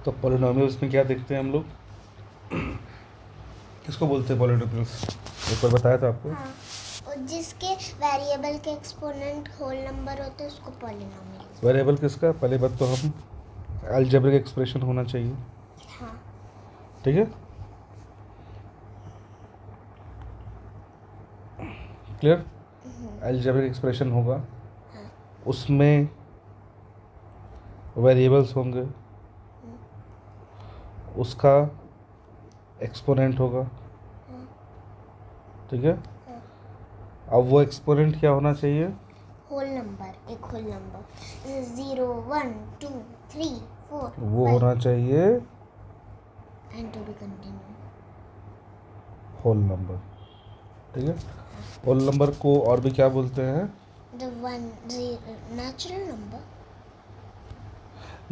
तो पॉलिनोमियल्स में क्या देखते हैं हम लोग, किसको बोलते हैं पॉलिनोमियल्स? एक बार बताया था आपको। हाँ, और जिसके वेरिएबल के एक्सपोनेंट होल नंबर होते हैं उसको पॉलिनोमियल। वेरिएबल किसका? पहले बात तो हम अलजेब्रिक एक्सप्रेशन होना चाहिए, हाँ। ठीक है, क्लियर। अलजेब्रिक एक्सप्रेशन होगा, हाँ। उसमें वेरिएबल्स होंगे, उसका एक्सपोनेंट होगा, ठीक है। हाँ। अब वो एक्सपोनेंट क्या होना चाहिए? होल नंबर, एक होल नंबर, 0 1 2 3 4 वो होना चाहिए and to be continue. Whole number, ठीक है। होल नंबर को और भी क्या बोलते हैं? The one natural number.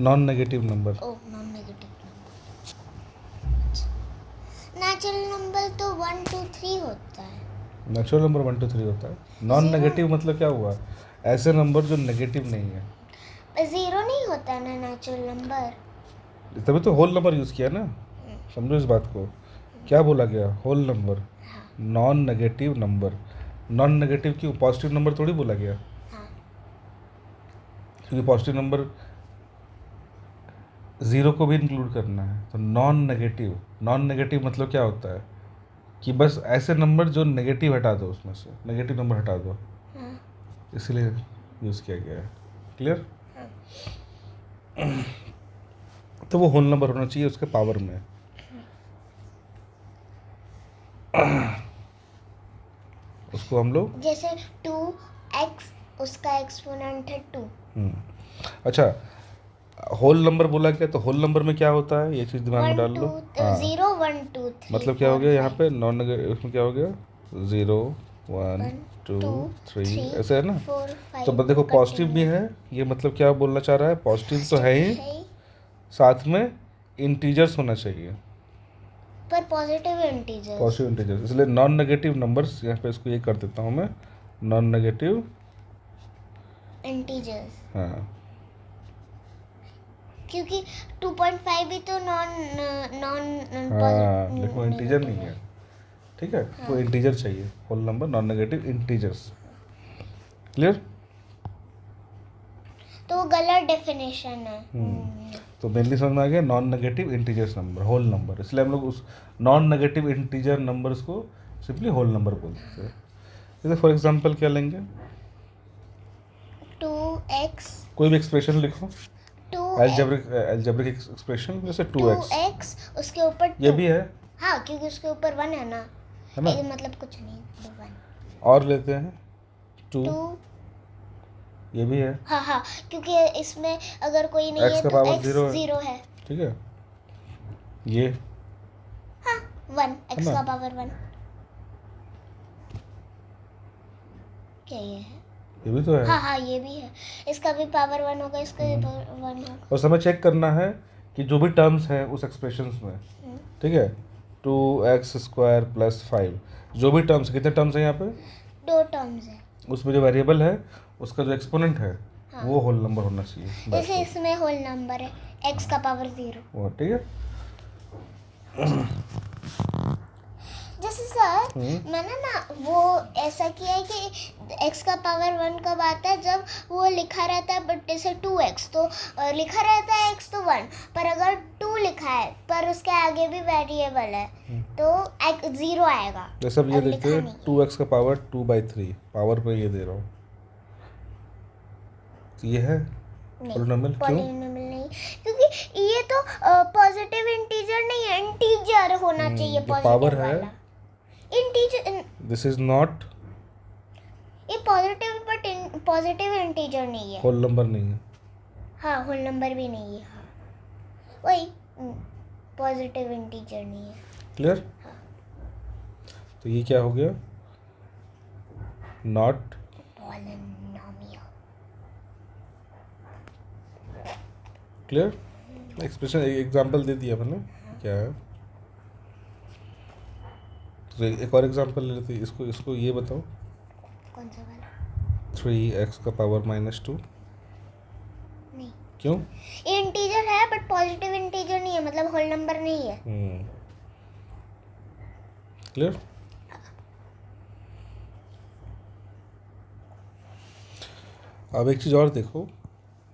Non negative number. Oh, non negative number. Natural number तो 1 2 3 होता है। नेचुरल नंबर 1 2 3 होता है। नॉन Zero- नेगेटिव मतलब क्या हुआ? ऐसे नंबर जो नेगेटिव नहीं है, 0 नहीं होता ना नेचुरल नंबर। तभी तो होल नंबर यूज़ किया ना, समझो इस बात को। क्या बोला गया? होल नंबर, हाँ। Non negative number. Non negative क्यों? पॉजिटिव नंबर थोड़ी बोला गया, हाँ। क्योंकि पॉजिटिव नंबर ज़ीरो को भी इंक्लूड करना है। तो नॉन नेगेटिव, नॉन नेगेटिव मतलब क्या होता है कि बस ऐसे नंबर जो नेगेटिव हटा दो, उसमें से नेगेटिव नंबर हटा दो, हाँ। इसलिए यूज़ किया गया है, क्लियर। तो वो होल नंबर होना चाहिए उसके पावर में। उसको हम लोग जैसे 2x, उसका एक्सपोनेंट है 2। अच्छा, होल नंबर बोला क्या? तो होल नंबर में क्या होता है, ये चीज़ दिमाग में 1 डाल लो। 2 हाँ, 0 1 2 3 मतलब क्या हो गया यहाँ पे नॉन नेगेटिव, उसमें क्या हो गया? 0 1 2 3, ऐसे है ना। 4 5। तो बस देखो पॉजिटिव भी है, ये मतलब क्या बोलना चाह रहा है? पॉजिटिव तो है ही, साथ में इंटीजर्स होना चाहिए, पर पॉजिटिव इंटीजर्स। Positive integers. इसलिए नॉन नेगेटिव नंबर्स, यहाँ पे इसको ये कर देता हूँ मैं, नॉन नेगेटिव इंटीजर्स, हाँ, क्योंकि 2.5 भी तो नॉन नॉन हाँ लेकिन वो इंटीजर नहीं है, ठीक है। वो इंटीजर चाहिए, whole number, non negative integers, clear. तो वो गलत डेफिनेशन है। तो मेनली समझ में आ गया, non negative integers number, whole number. इसलिए हम लोग उस नॉन नेगेटिव इंटीजर नंबर्स को सिंपली होल नंबर बोलते हैं। जैसे फॉर एग्जांपल क्या लेंगे? 2x, कोई भी एक्सप्रेशन लिखो, 2 अलजेब्रिक एक्सप्रेशन, जैसे 2x, 2x उसके ऊपर ये 2। भी है हाँ, क्योंकि उसके ऊपर 1 है ना, ना। मतलब कुछ नहीं, 1 और लेते हैं 2, 2। ये भी है। हाँ हाँ, क्योंकि इसमें अगर कोई नहीं x है का तो पावर x 0 है, 0 है। ठीक है। ये हाँ, 1 x ना? का पावर 1। क्या ये है? ये भी तो है। हाँ हाँ, ये भी है। इसका भी पावर 1 होगा, इसका भी पावर 1 होगा। और हमें चेक करना है कि जो भी टर्म्स हैं उस एक्सप्रेशंस में, ठीक है, 2x² + 5, जो भी टर्म्स, कितने टर्म्स हैं यहाँ पे? 2 टर्म्स है। उसमें जो वेरिएबल है उसका जो एक्सपोनेंट है हाँ। वो होल नंबर होना चाहिए, बस जैसे इसमें होल नंबर है x का पावर 0। वो, ठीक है। जैसे सर, मैंने ना वो ऐसा किया है कि x का पावर 1 कब आता है? जब वो लिखा रहता है, बट जैसे 2x तो लिखा रहता है x तो 1, पर अगर 2 लिखा है पर उसके आगे भी वेरिएबल है तो 0 आएगा। जैसे अब ये अब देखते लिखा हैं, नहीं है। 2x का पावर 2/3 पावर पे ये दे रहा हूँ, तो ये है पॉलिनोमियल। क्यों? पॉलिनोमियल नहीं, क्योंकि ये तो पॉजिटिव इंटीजर नहीं है, इंटीजर होना चाहिए ये पावर पॉजिटिव है, वाला। इंटीजर, दिस इज नॉट ये पॉजिटिव, बट पॉजिटिव इंटीजर नहीं है। होल नंबर नहीं है, हाँ, होल नंबर भी नहीं है। हाँ, वही पॉजिटिव इंटीजर नहीं है। क्लियर। तो ये क्या हो गया? Not polynomial. Clear. Expression example दे दिया मैंने, क्या है। तो एक और एग्जांपल ले लेते हैं, इसको इसको ये बताओ, कौन सा वाला? 3x का पावर -2। नहीं, क्यों? इंटीजर है बट पॉजिटिव इंटीजर नहीं है, मतलब होल नंबर नहीं है। क्लियर? अब एक चीज़ और देखो,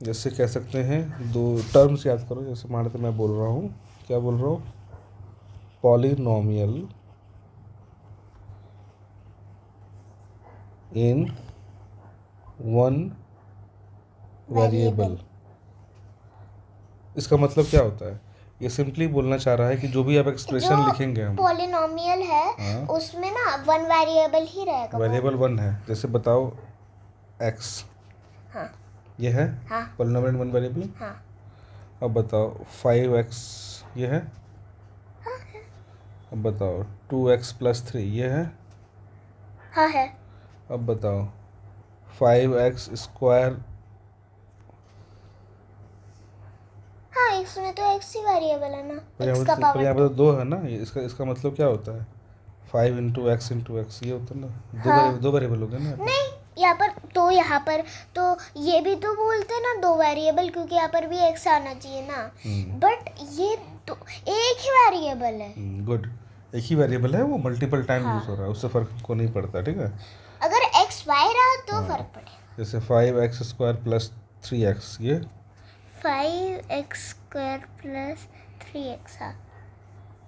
जैसे कह सकते हैं दो टर्म्स याद करो। जैसे मान लो मैं बोल रहा हूँ, क्या बोल रहा हूँ, पॉलिनोमियल इन वन वेरिएबल। इसका मतलब क्या होता है? ये सिंपली बोलना चाह रहा है कि जो भी आप एक्सप्रेशन लिखेंगे हम, पॉलिनोमियल है हाँ, उसमें ना वन वेरिएबल ही रहेगा। वेरिएबल वन है। जैसे बताओ एक्स, हाँ ये है हाँ पॉलिनोमियल वन वेरिएबल। हाँ अब बताओ 5x, ये है। हाँ अब बताओ 2x प्लस 3, ये है। हाँ है। अब बताओ 5x स्क्वायर, हाँ, इसमें तो एक्स ही वेरिएबल है ना, पर एक्स का यहाँ पावर पर तो दो है ना। इसका मतलब क्या होता है? 5 इंटू एक्स, ये होता है ना, हाँ। दो वेरिएबल हो गए ना यहाँ पे। नहीं, यहाँ पर तो ये भी तो बोलते हैं ना दो वेरिएबल, क्योंकि यहाँ पर भी एक्स आना चाहिए ना। बट ये तो एक ही वेरिएबल है। गुड, एक ही वेरिएबल है, वो मल्टीपल टाइम हाँ। यूज हो रहा है, उससे फर्क को नहीं पड़ता। ठीक है, अगर एक्स वाई रहा तो हाँ। फर्क पड़ेगा। जैसे 5x स्क्वायर प्लस 3x, ये 5x स्क्वायर प्लस 3x। हाँ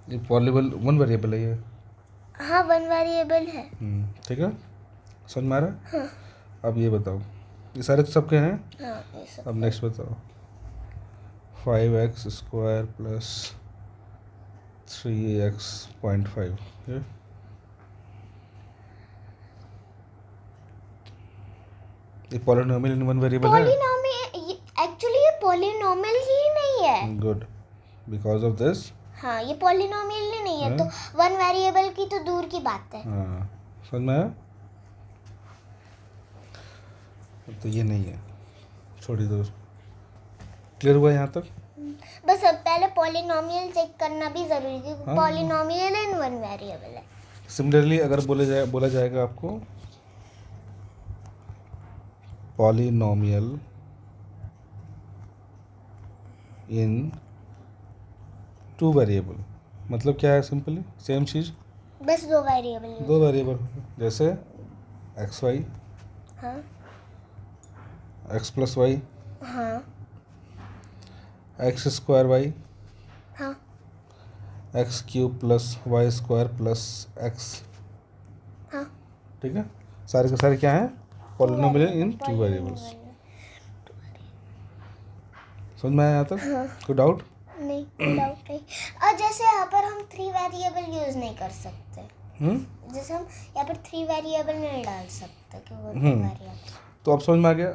ये पॉलिबल वन वेरिएबल है ये। हाँ, वन वेरिएबल है। ठीक है, समझ में आ रहा है? हाँ अब ये बताओ, ये सारे तो सबके हैं। हाँ, ये सब। अब नेक्स्ट बताओ 5x स्क्वायर प्लस 3x.5, ये पॉलिनोमियल इन वन वेरिएबल है। एक्चुअली ये पॉलिनोमियल ही नहीं है। Good, because of this. हाँ, ये पॉलिनोमियल ही नहीं है, हाँ। तो वन वेरिएबल की तो दूर की बात है। हाँ, समझ में आया? तो ये नहीं है, छोड़ी दो उसको। क्लियर हुआ यहाँ तक? बस अब पहले पॉलिनोमियल चेक करना भी जरूरी है, क्योंकि हाँ। पॉलिनोमियल इन वन वेरिएबल है। सिमिलरली अगर बोला जाएगा आपको पॉलिनोमियल इन टू वेरिएबल, मतलब क्या है? सिंपली सेम चीज़, बस दो वेरिएबल। दो वेरिएबल, जैसे एक्स वाई, हाँ एक्स प्लस वाई, हाँ एक्स स्क्वायर वाई, हाँ X cube plus Y square plus X. हाँ। ठीक है, सारे के सारे क्या हैं? Polynomial in two variables. समझ में आया यहाँ तक? हाँ। कोई डाउट? नहीं, डाउट नहीं। और जैसे यहाँ पर हम थ्री वेरिएबल यूज नहीं कर सकते। जैसे हम यहाँ पर थ्री वेरिएबल नहीं डाल सकते, कि वो दो वेरिएबल। तो अब समझ में आ गया।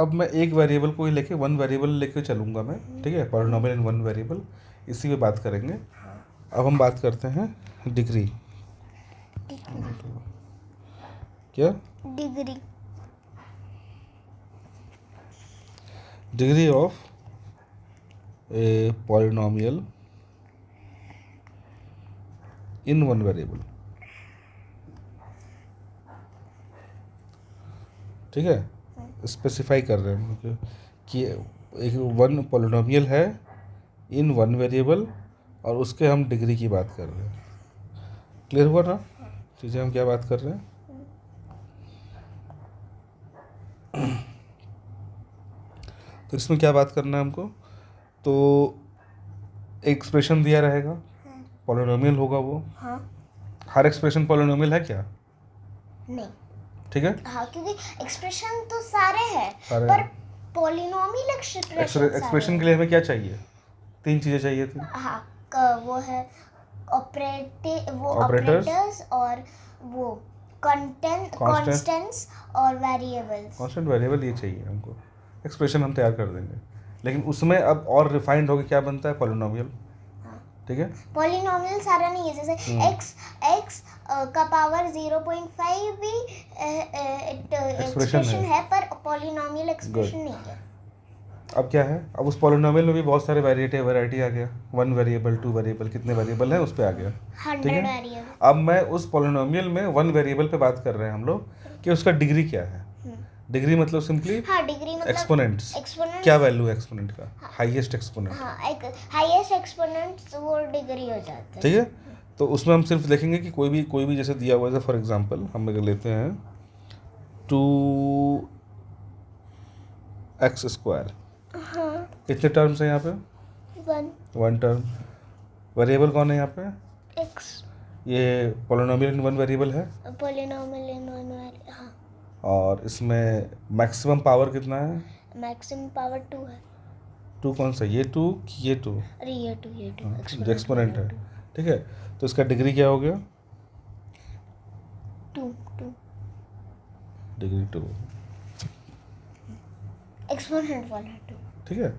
अब मैं एक वेरिएबल को ही लेके वन वेरिएबल लेके चलूँगा मैं। ठीक है, पॉलिनोमियल इन वन वेरिएबल, इसी पे बात करेंगे। अब हम बात करते हैं डिग्री। क्या? Degree of a polynomial in one variable. ठीक है, स्पेसिफाई कर रहे हैं कि एक वन पॉलिनोमियल है इन वन वेरिएबल, और उसके हम डिग्री की बात कर रहे हैं। क्लियर हुआ ना चीज़ें, हम क्या बात कर रहे हैं? तो इसमें क्या बात करना है हमको? तो एक्सप्रेशन दिया रहेगा, पॉलिनोमियल होगा वो। हाँ। हर एक्सप्रेशन पॉलिनोमियल है क्या? नहीं। ठीक है, हाँ, क्योंकि एक्सप्रेशन तो सारे हैं, सारे पर हैं। पॉलिनोमियल एक्सप्रेशन के लिए हमें क्या चाहिए? तीन चीज़ें चाहिए थी। हाँ, वो है ऑपरेटर्स, ऑपरेटर्स और वो कांस्टेंट्स और वेरिएबल्स। कांस्टेंट वेरिएबल ये चाहिए हमको। एक्सप्रेशन हम तैयार कर देंगे, लेकिन उसमें अब और रिफाइंड होकर क्या बनता है? पॉलिनोमियल। ठीक है, पॉलिनोमियल सारा नहीं है। जैसे x का पावर 0.5 भी एक्सप्रेशन है, पर पॉलिनोमियल एक्सप्रेशन नहीं है। अब क्या है? अब उस पॉलिनोमियल में भी बहुत सारे वैरायटी आ गया। वन वेरिएबल, टू वेरिएबल, कितने वेरिएबल हैं उस पर आ गया। 100 ठीक है, वेरिएबल। अब मैं उस पॉलिनोमियल में वन वेरिएबल पे बात कर रहे हैं हम लोग कि उसका डिग्री क्या है। डिग्री मतलब सिंपली हाँ डिग्री मतलब एक्सपोनेंट्स। एक्सपोनेंट। क्या वैल्यू है एक्सपोनेंट का? Highest exponent. हाँ एक हाईएस्ट एक्सपोनेंट वो डिग्री हो जाता है। ठीक है, तो उसमें हम सिर्फ देखेंगे कि कोई भी जैसे दिया हुआ है, फॉर एग्जांपल हम अगर लेते हैं 2x²। हाँ कितने टर्म्स हैं यहाँ पे? 1 टर्म। वेरिएबल कौन है यहाँ पे? x। ये पोलिनोमियल इन वन वेरिएबल है, पोलिनोमियल इन वन वेरिएबल। हाँ और इसमें मैक्सिमम पावर कितना है? मैक्सिमम पावर 2 है। 2 कौन सा? ये 2 कि ये 2? अरे ये 2 जो एक्सपोनेंट है। ठीक है, तो इसका डिग्री क्या हो गया? 2 डिग्री 2। एक्सपोनेंट वाला 2। ठीक है,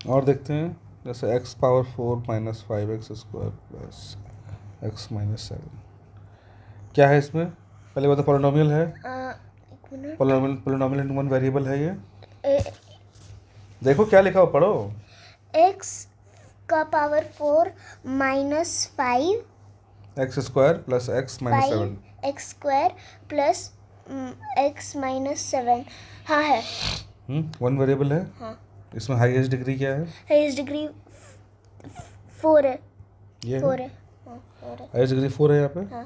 और देखते हैं जैसे x⁴ - 5x² + x - 7। क्या है इसमें? पहले बता, पोलिनोमियल है। एक minute. Polynomial in one variable है ये। देखो क्या लिखा हो, पढ़ो। x का power 4 minus 5 x² + x - 7। x² plus x minus 7। हाँ है। वन वेरिएबल है। हाँ इसमें हाईएस्ट डिग्री क्या है? हाईएस्ट डिग्री 4 है। ये 4 है। हाँ 4 है। हाईएस्ट डिग्री 4 है यहाँ पे। हाँ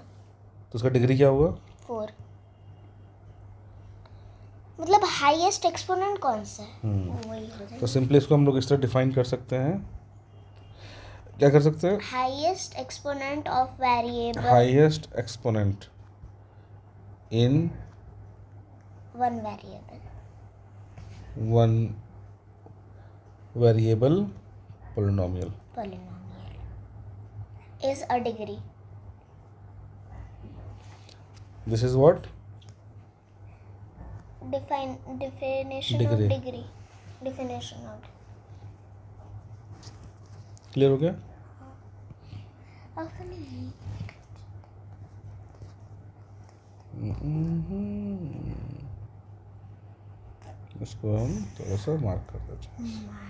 तो उसका डिग्री क्या हुआ? 4। मतलब हाईएस्ट एक्सपोनेंट कौन सा है? वही हो तो जाएगा। सिंपली इसको हम लोग इस तरह डिफाइन कर सकते हैं। क्या कर सकते हैं? Highest exponent of variable highest exponent in one variable one variable polynomial. polynomial is a degree. This is what? Definition Degree. of degree. Definition of clear हो गया? degree. इसको हम थोड़ा सा मार्क कर देते हैं।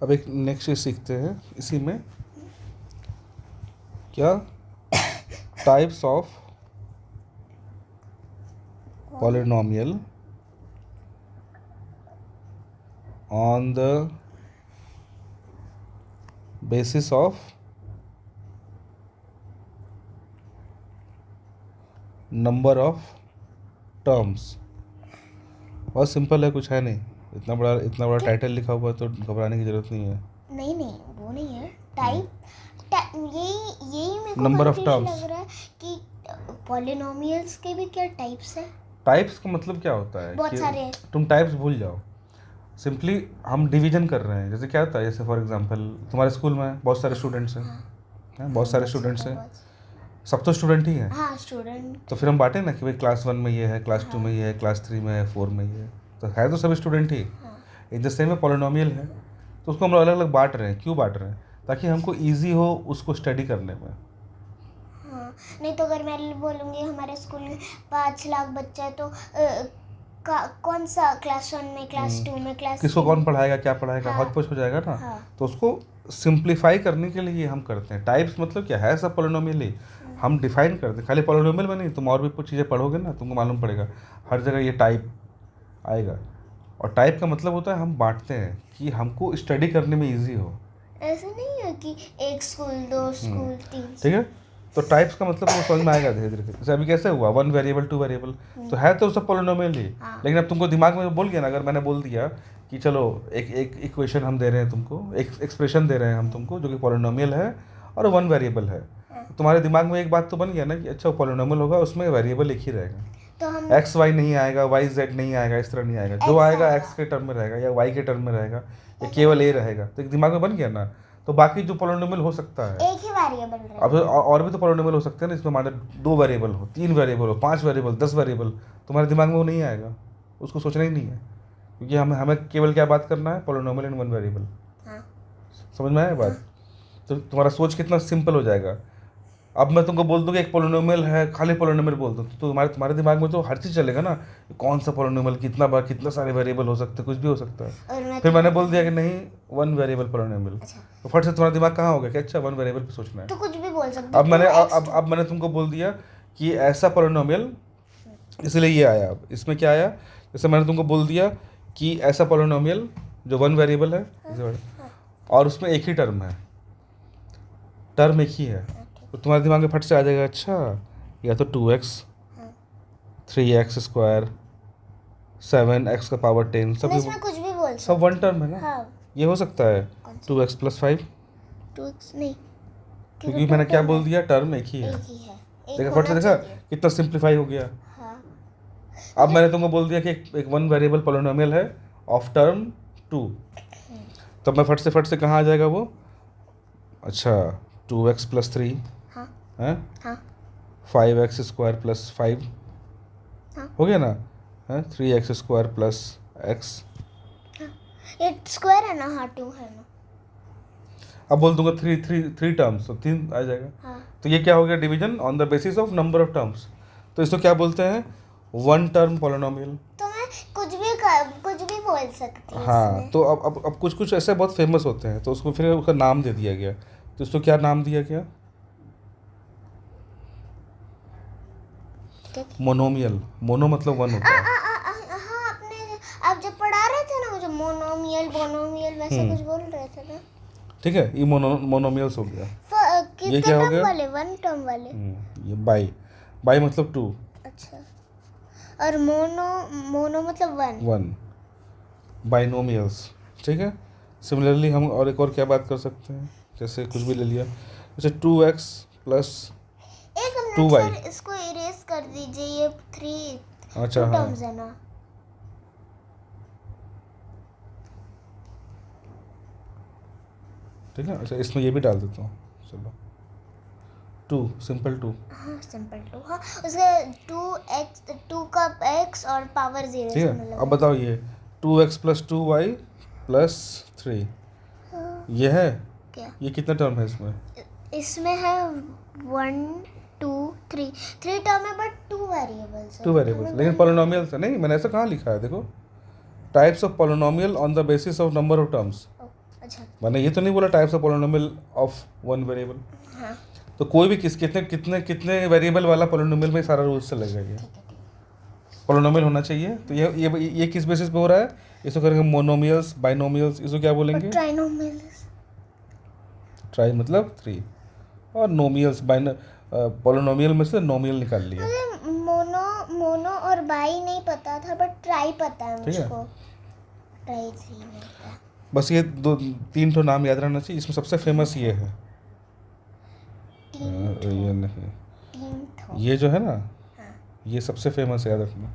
अब एक नेक्स्ट चीज सीखते हैं इसी में। क्या? Types of polynomial on the basis of number of terms। बहुत सिंपल है, कुछ है नहीं। इतना बड़ा टाइटल लिखा हुआ है तो घबराने की जरूरत नहीं है। नहीं वो नहीं है। टाइप यही मेरे को Number of confusion terms। लग रहा है कि पॉलिनोमियल्स के भी क्या टाइप्स है? टाइप्स का मतलब क्या होता है बहुत कि सारे। तुम टाइप्स भूल जाओ। सिंपली हम डिवीजन कर रहे हैं। जैसे क्या होता है, जैसे फॉर एग्जांपल तुम्हारे स्कूल में बहुत सारे स्टूडेंट्स हैं, बहुत सारे स्टूडेंट्स हैं, सब तो स्टूडेंट ही हैं। हाँ स्टूडेंट। तो फिर हम बांटे ना कि भाई क्लास 1 में ये है, क्लास 2 में ये है, क्लास 3 में है, 4 में ये है, तो है तो सभी student he. In the same में पोलिनोमियल है, तो उसको हम लोग अलग अलग बांट रहे हैं। क्यों बांट रहे हैं? ताकि हमको ईजी हो उसको स्टडी करने में। हाँ नहीं तो अगर मैं बोलूँगी हमारे स्कूल में 5 लाख बच्चा है तो कौन सा क्लास 1 में, क्लास 2 में, क्लास किसको कौन पढ़ाएगा, क्या पढ़ाएगा, हाँ। हौच-पौच हो जाएगा ना। हाँ। तो उसको सिंप्लीफाई करने के लिए हम करते हैं। टाइप्स मतलब क्या है? सब पोलिनोमियल ही हम डिफाइन करते हैं। खाली पोलिनोमियल में नहीं, तुम और भी कुछ चीज़ें पढ़ोगे ना, तुमको मालूम पड़ेगा हर जगह ये टाइप आएगा। और टाइप का मतलब होता है हम बांटते हैं कि हमको स्टडी करने में ईजी हो। ऐसा नहीं है कि एक स्कूल, 2 स्कूल, 3। ठीक है, तो टाइप्स का मतलब वो समझ में आएगा धीरे धीरे। जैसे अभी कैसे हुआ 1 वेरिएबल 2 वेरिएबल, तो है तो सब पोलिनोमियल ही। हाँ। लेकिन अब तुमको दिमाग में बोल गया ना, अगर मैंने बोल दिया कि चलो एक इक्वेशन हम दे रहे हैं तुमको, एक एक्सप्रेशन दे रहे हैं हम तुमको जो कि पोलिनोमियल है और 1 वेरिएबल है, तुम्हारे दिमाग में एक बात तो बन गया ना कि अच्छा पोलिनोमियल होगा, उसमें वेरिएबल एक ही रहेगा। तो हम एक्स वाई नहीं आएगा, वाई जेड नहीं आएगा, इस तरह नहीं आएगा। जो X आएगा आएगा। एक्स के टर्म में रहेगा या वाई के टर्म में रहेगा या केवल ए रहेगा। तो एक दिमाग में बन गया ना। तो बाकी जो पोलिनोमियल हो सकता है, एक ही वेरिएबल रहेगा। अब और भी तो पोलिनोमियल हो सकते हैं ना, इसमें मान 2 वेरिएबल हो, 3 वेरिएबल हो, 5 वेरिएबल, 10 वेरिएबल, तुम्हारे दिमाग में वो नहीं आएगा, उसको सोचना ही नहीं है। क्योंकि हमें केवल क्या बात करना है? पोलिनोमियल इन 1 वेरिएबल। हाँ। समझ में आया बात? तो तुम्हारा सोच कितना सिंपल हो जाएगा। अब मैं तुमको बोल दूँ कि एक पोलिनोमियल है, खाली पोलिनोमियल बोल दूँ, तो तुम्हारे दिमाग में तो हर चीज़ चलेगा ना, कौन सा पोलिनोमियल, कितना बार, कितना सारे वेरिएबल हो सकते हैं, कुछ भी हो सकता है। और मैं फिर मैंने बोल दिया कि नहीं वन वेरिएबल पोलिनोमियल, अच्छा तो फट से तुम्हारा दिमाग कहाँ हो गया कि अच्छा वन वेरिएबल पे सोचना है। तो कुछ भी बोल सकते अब मैंने 2x अब मैंने तुमको बोल दिया कि ऐसा पोलिनोमियल, इसलिए ये आया। अब इसमें क्या आया, जैसे मैंने तुमको बोल दिया कि ऐसा पोलिनोमियल जो वन वेरिएबल है और उसमें एक ही टर्म है, टर्म एक ही है, तो तुम्हारे दिमाग में फट से आ जाएगा अच्छा या तो 2x 3x स्क्वायर 7x का पावर 10 सब मैं इसमें कुछ भी बोल सब वन टर्म है ना। हाँ ये हो सकता है 2x प्लस 5, 2x नहीं क्योंकि मैंने क्या बोल दिया, टर्म एक ही है। एक ही है, एक देखा फट से, होना देखा चाहिए। कितना सिंप्लीफाई हो गया। हाँ अब मैंने तुमको बोल दिया कि एक वन वेरिएबल पोलिनोमियल है ऑफ टर्म 2, तब मैं फट से कहाँ आ जाएगा वो, अच्छा 2x प्लस 3 हाँ है, हाँ 5x स्क्वायर प्लस 5 हाँ। हो गया ना, है 3x स्क्वायर प्लस x। ये स्क्वायर है ना, हाँ 2 है ना। अब बोल दूंगा थ्री टर्म्स, तो 3 आ जाएगा। हाँ तो ये क्या हो गया, division on the basis of number of terms, तो इसको क्या बोलते हैं, वन टर्म पोलिनोमियल। तो मैं कुछ भी बोल सकती हूँ हाँ इसमें। तो अब कुछ ऐसे बहुत फेमस होते हैं, तो उसको फिर उसका नाम दे दिया गया, तो इसको क्या नाम दिया गया, क्या? मोनोमियल। मोनो मतलब वन होता है। हाँ आप जब पढ़ा रहे थे ना मुझे मोनोमियल बोनोमियल वैसे कुछ बोल रहे थे ना। ठीक है, ये मोनोमियल्स हो गया। कितने क्या हो टर्म गया? वाले, वन टर्म वाले। ये बाई मतलब 2, अच्छा और मोनो मतलब वन। बाइनोमियल्स। ठीक है, सिमिलरली हम और एक और क्या बात कर सकते हैं, जैसे कुछ भी ले लिया, जैसे 2x प्लस एक 2y। मिनट सर, इसको इरेज कर दीजिए, ये 3 अच्छा हाँ टर्म्स है ना। ठीक है, अच्छा इसमें ये भी डाल देता हूँ, चलो 2 सिंपल 2। हाँ सिंपल 2, हाँ उसका 2 का x और पावर 0 ठीक है, अब बताओ ये 2x प्लस 2y प्लस 3, ये है क्या ये कितना टर्म है इसमें, इसमें है 1 2 3 टर्म है बट 2 वेरिएबल्स है। 2 वेरिएबल्स, लेकिन पोलिनोमियल्स है नहीं, मैंने ऐसा कहाँ लिखा है, देखो types of polynomial on the basis of number of terms, अच्छा मैंने ये तो नहीं बोला types of polynomial of one variable. हाँ तो कोई भी कितने वेरिएबल वाला पोलिनोमियल में सारा रूल्स चलेगा, ये ठीक है पोलिनोमियल होना चाहिए। तो ये किस बेसिस पे हो रहा है, इसको करेंगे मोनोमियल्स बाइनोमियल्स, इसको क्या बोलेंगे, ट्राइनोमियल्स। ट्राई मतलब 3, और नोमियल्स पोलिनोमियल में से नोमियल निकाल लिया। मुझे मोनो और बाई नहीं पता था बट ट्राई पता है ठीक है। मुझको। ट्राई 3 नहीं पता। बस ये 3 तो नाम याद रहना चाहिए, इसमें सबसे फेमस ये है, ये नहीं, 3 ये जो है ना, हाँ। ये सबसे फेमस है, याद रखना,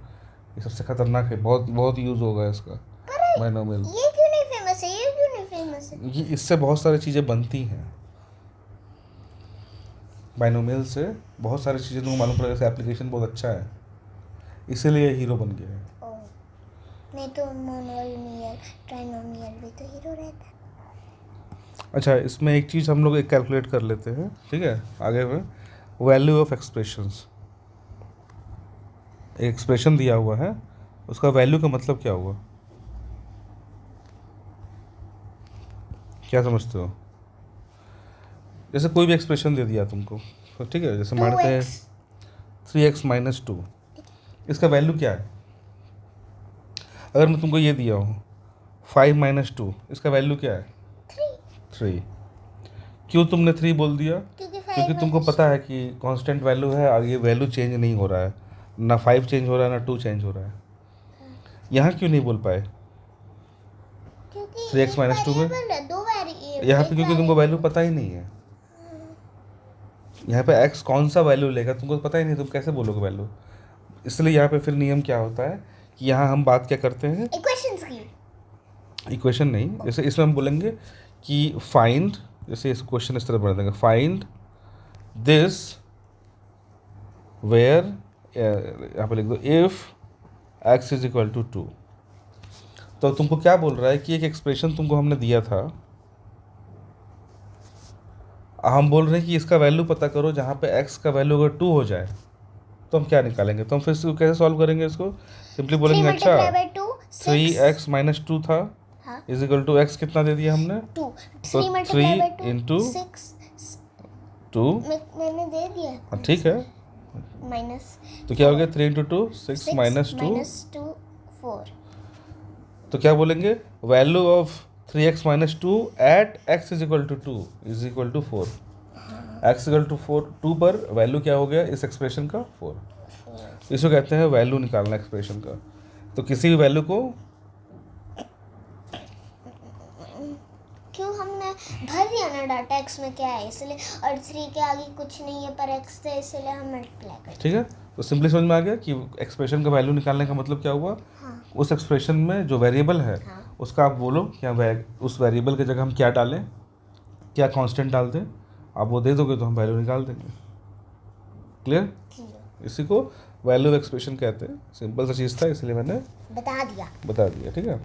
ये सबसे खतरनाक है, बहुत बहुत यूज होगा इसका बाइनोमियल। ये क्यों नहीं फेमस है, ये क्यों नहीं फेमस है? ये इससे बहुत सारी चीज़ें बनती हैं, बाइनोमियल से बहुत सारी चीज़ें तुमको मालूम पड़ेगा, एप्लीकेशन बहुत अच्छा है, इसीलिए हीरो बन गया है। ओ नहीं तो मोनोमियल ट्राइनोमियल भी तो हीरो रहता है। अच्छा, इसमें एक चीज़ हम लोग एक कैलकुलेट कर लेते हैं, ठीक है, आगे में वैल्यू ऑफ एक्सप्रेशंस। एक एक्सप्रेशन दिया हुआ है, उसका वैल्यू का मतलब क्या हुआ, क्या समझते हो, जैसे कोई भी एक्सप्रेशन दे दिया तुमको, तो ठीक है, जैसे मानते हैं 3x माइनस 2, इसका वैल्यू क्या है। अगर मैं तुमको ये दिया हूँ 5 माइनस 2, इसका वैल्यू क्या है, 3। क्यों तुमने 3 बोल दिया, क्योंकि तुमको पता है कि कांस्टेंट वैल्यू है और ये वैल्यू चेंज नहीं हो रहा है, ना 5 चेंज हो रहा है ना 2 चेंज हो रहा है। यहाँ क्यों नहीं बोल पाए, 3x माइनस 2 में, यहाँ पे क्योंकि तुमको वैल्यू पता ही नहीं है, यहाँ पे x कौन सा वैल्यू लेगा तुमको पता ही नहीं, तुम कैसे बोलोगे वैल्यू। इसलिए यहाँ पे फिर नियम क्या होता है कि यहाँ हम बात क्या करते हैं, इक्वेशंस की। इक्वेशन नहीं, जैसे इसमें हम बोलेंगे कि फाइंड, जैसे इस क्वेश्चन इस तरह बना देंगे, फाइंड दिस वेयर, यहाँ पे लिख दो if x is equal to 2। तो तुमको क्या बोल रहा है कि एक एक्सप्रेशन तुमको हमने दिया था, हम बोल रहे हैं कि इसका वैल्यू पता करो जहाँ पे x का वैल्यू अगर 2 हो जाए तो हम क्या निकालेंगे, तो हम फिर इसको कैसे सॉल्व करेंगे, इसको सिंपली 3 बोलेंगे अच्छा मल्टीप्लाई बाय 2 3x माइनस 2 था हाँ इज इक्वल टू x कितना दे दिया हमने 2 तो 3 मल्टीप्लाई बाय 2 into 6 2 मैंने दे दिया हाँ ठीक है, माइनस तो क्या हो गया 3 इंटू 2 6 माइनस 2 2 4 तो क्या बोलेंगे value of 3x minus 2 at x is equal to 2 is equal to 4 x equal to 2 पर वैल्यू क्या हो गया इस एक्सप्रेशन का 4। इसको कहते हैं वैल्यू निकालना एक्सप्रेशन का। तो किसी भी वैल्यू को क्यों हमने भर दिया ना डाटा x में क्या है इसलिए, और 3 के आगे कुछ नहीं है पर x थे इसलिए हम मल्टीप्लाई करते ठीक है, तो सिंपली समझ में आ गया कि एक्सप्रेशन का वैल्यू निकालने का मतलब क्या हुआ। हाँ उस एक्सप्रेशन में जो वेरिएबल है हाँ उसका आप बोलो क्या उस वेरिएबल की जगह हम क्या डालें, क्या कांस्टेंट डाल दें, आप वो दे दोगे तो हम वैल्यू निकाल देंगे। क्लियर, ठीक इसी को वैल्यू एक्सप्रेशन कहते हैं। सिंपल सा चीज़ था इसलिए मैंने बता दिया। बता दिया। ठीक है।